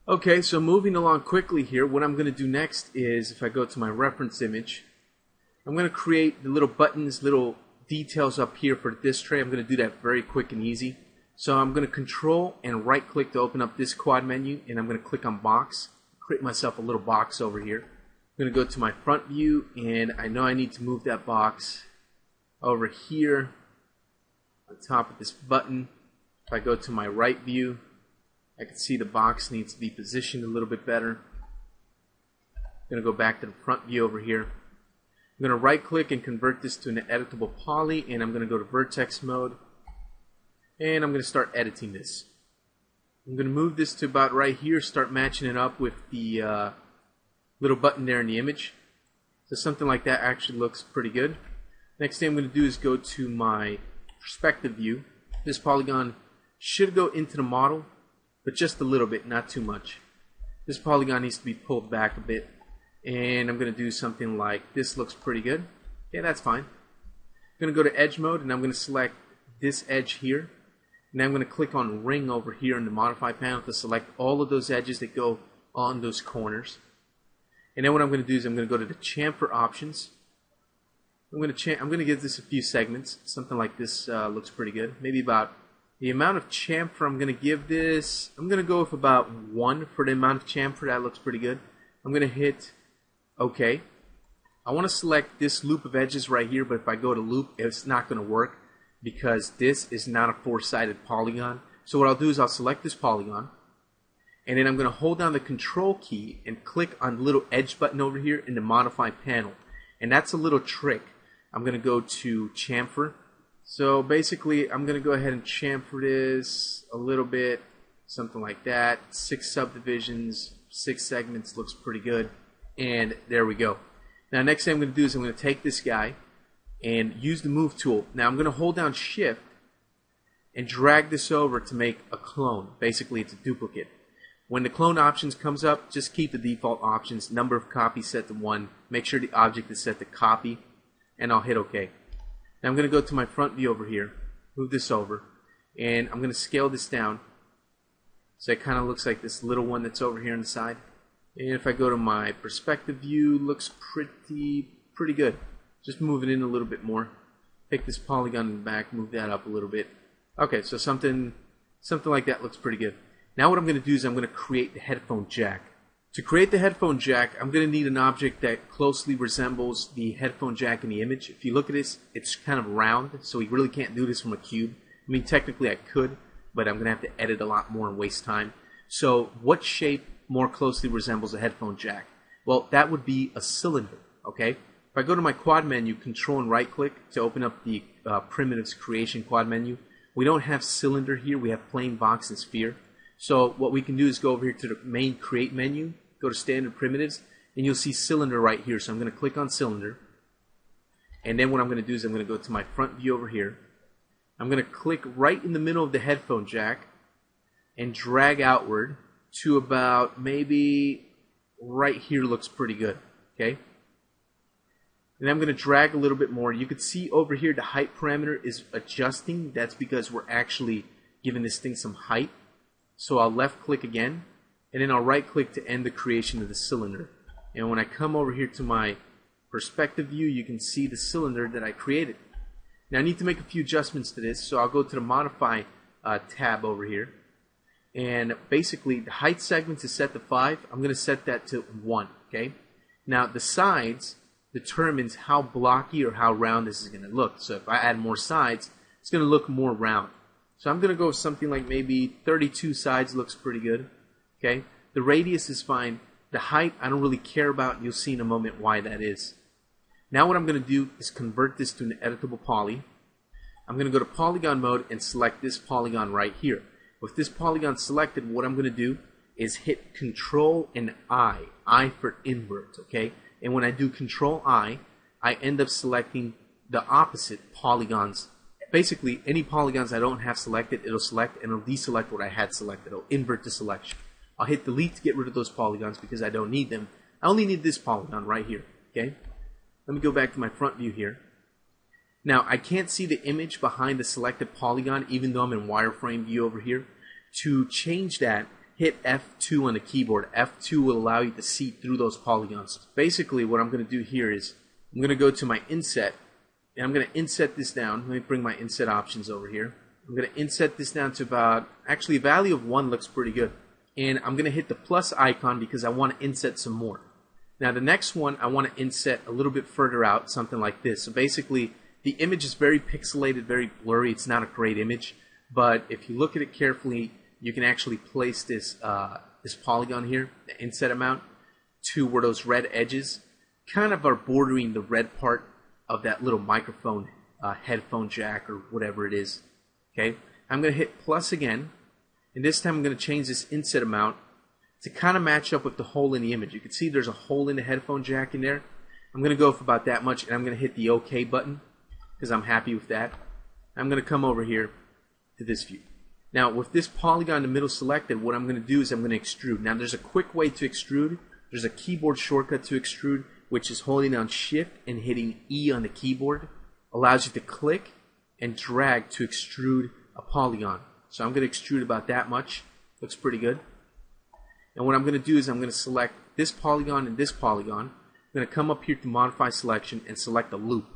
Okay, so moving along quickly here, what I'm going to do next is, if I go to my reference image, I'm going to create the little buttons, little details up here for this tray. I'm going to do that very quick and easy. So I'm going to control and right click to open up this quad menu, and I'm going to click on box, create myself a little box over here. I'm going to go to my front view, and I know I need to move that box over here on top of this button. If I go to my right view, I can see the box needs to be positioned a little bit better. I'm going to go back to the front view over here. I'm going to right click and convert this to an editable poly, and I'm going to go to vertex mode, and I'm going to start editing this. I'm going to move this to about right here, start matching it up with the little button there in the image. So something like that actually looks pretty good. Next thing I'm going to do is go to my perspective view. This polygon should go into the model, but just a little bit, not too much. This polygon needs to be pulled back a bit, and I'm going to do something like this. Looks pretty good. Yeah, that's fine. I'm going to go to edge mode, and I'm going to select this edge here, and I'm going to click on ring over here in the modify panel to select all of those edges that go on those corners. And then what I'm going to do is I'm going to go to the chamfer options. I'm going to give this a few segments. Something like this looks pretty good. Maybe about the amount of chamfer I'm going to give this, I'm going to go with about 1 for the amount of chamfer. That looks pretty good. I'm going to hit OK. I want to select this loop of edges right here, but if I go to loop, it's not going to work because this is not a 4-sided polygon. So what I'll do is I'll select this polygon, and then I'm going to hold down the control key and click on the little edge button over here in the modify panel. And that's a little trick. I'm going to go to chamfer. So basically, I'm going to go ahead and chamfer this a little bit, something like that. 6 subdivisions, 6 segments, looks pretty good. And there we go. Now, next thing I'm going to do is I'm going to take this guy and use the move tool. Now, I'm going to hold down shift and drag this over to make a clone. Basically, it's a duplicate. When the clone options comes up, just keep the default options. Number of copies set to 1. Make sure the object is set to copy, and I'll hit OK. Now I'm going to go to my front view over here, move this over, and I'm going to scale this down so it kind of looks like this little one that's over here on the side. And if I go to my perspective view, looks pretty good. Just move it in a little bit more. Take this polygon in the back, move that up a little bit. Okay, so something like that looks pretty good. Now what I'm going to do is I'm going to create the headphone jack. To create the headphone jack, I'm going to need an object that closely resembles the headphone jack in the image. If you look at this, it's kind of round, so we really can't do this from a cube. I mean, technically I could, but I'm going to have to edit a lot more and waste time. So what shape more closely resembles a headphone jack? Well, that would be a cylinder, okay? If I go to my quad menu, control and right click to open up the primitives creation quad menu, we don't have cylinder here, we have plain box and sphere. So what we can do is go over here to the main create menu, go to standard primitives, and you'll see cylinder right here. So I'm going to click on cylinder, and then what I'm going to do is I'm going to go to my front view over here. I'm going to click right in the middle of the headphone jack and drag outward to about maybe right here. Looks pretty good, okay? And I'm going to drag a little bit more. You can see over here the height parameter is adjusting. That's because we're actually giving this thing some height. So I'll left click again, and then I'll right click to end the creation of the cylinder. And when I come over here to my perspective view, you can see the cylinder that I created. Now I need to make a few adjustments to this, so I'll go to the modify tab over here. And basically the height segments is set to 5. I'm going to set that to 1. Okay. Now the sides determines how blocky or how round this is going to look. So if I add more sides, it's going to look more round. So I'm going to go with something like maybe 32 sides. Looks pretty good. Okay. The radius is fine. The height I don't really care about. You'll see in a moment why that is. Now what I'm going to do is convert this to an editable poly. I'm going to go to polygon mode and select this polygon right here. With this polygon selected, what I'm going to do is hit Control and I for invert, okay? And when I do Control I end up selecting the opposite polygons. Basically, any polygons I don't have selected, it'll select, and it'll deselect what I had selected. It'll invert the selection. I'll hit delete to get rid of those polygons because I don't need them. I only need this polygon right here, okay? Let me go back to my front view here. Now, I can't see the image behind the selected polygon even though I'm in wireframe view over here. To change that, hit F2 on the keyboard. F2 will allow you to see through those polygons. Basically, what I'm going to do here is I'm going to go to my Inset, and I'm going to inset this down. Let me bring my Inset options over here. I'm going to inset this down to about, actually a value of 1 looks pretty good. And I'm going to hit the plus icon because I want to inset some more. Now the next one I want to inset a little bit further out, something like this. So basically the image is very pixelated, very blurry. It's not a great image, but if you look at it carefully, you can actually place this this polygon here, the inset amount, to where those red edges kind of are bordering the red part of that little microphone headphone jack or whatever it is. Okay, I'm going to hit plus again, and this time I'm going to change this inset amount to kind of match up with the hole in the image. You can see there's a hole in the headphone jack in there. I'm going to go for about that much, and I'm going to hit the OK button because I'm happy with that. I'm going to come over here to this view. Now with this polygon in the middle selected, what I'm going to do is I'm going to extrude. Now there's a quick way to extrude. There's a keyboard shortcut to extrude, which is holding down Shift and hitting E on the keyboard. Allows you to click and drag to extrude a polygon. So I'm going to extrude about that much. Looks pretty good. And what I'm going to do is I'm going to select this polygon and this polygon. I'm going to come up here to Modify Selection and select a loop.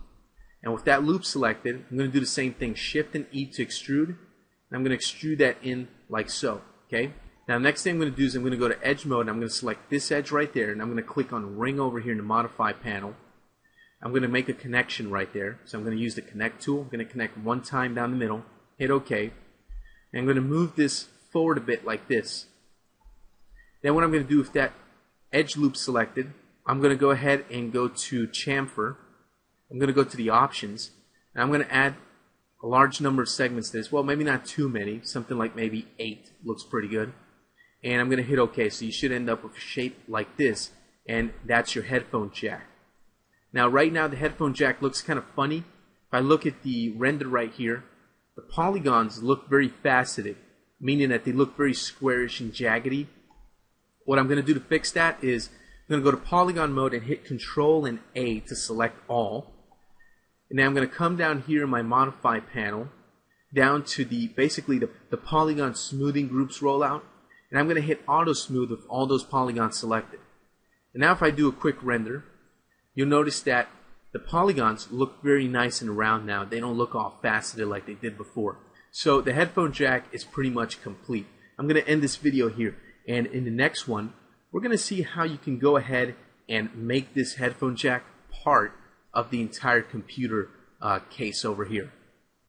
And with that loop selected, I'm going to do the same thing, Shift and E to extrude. And I'm going to extrude that in like so. Okay. Now next thing I'm going to do is I'm going to go to Edge Mode, and I'm going to select this edge right there, and I'm going to click on Ring over here in the Modify panel. I'm going to make a connection right there. So I'm going to use the Connect tool. I'm going to connect one time down the middle, hit OK. And I'm going to move this forward a bit like this. Then what I'm going to do with that edge loop selected, I'm going to go ahead and go to Chamfer. I'm going to go to the options, and I'm going to add a large number of segments to this. Well, maybe not too many, something like maybe 8 looks pretty good. And I'm going to hit OK, so you should end up with a shape like this, and that's your headphone jack. Now right now the headphone jack looks kind of funny. If I look at the render right here, the polygons look very faceted, meaning that they look very squarish and jaggedy. What I'm going to do to fix that is I'm going to go to polygon mode and hit Control and A to select all. And now I'm going to come down here in my Modify panel, down to the basically the polygon smoothing groups rollout, and I'm going to hit Auto Smooth with all those polygons selected. And now if I do a quick render, you'll notice that the polygons look very nice and round now. They don't look all faceted like they did before. So the headphone jack is pretty much complete. I'm going to end this video here, and in the next one we're going to see how you can go ahead and make this headphone jack part of the entire computer case over here.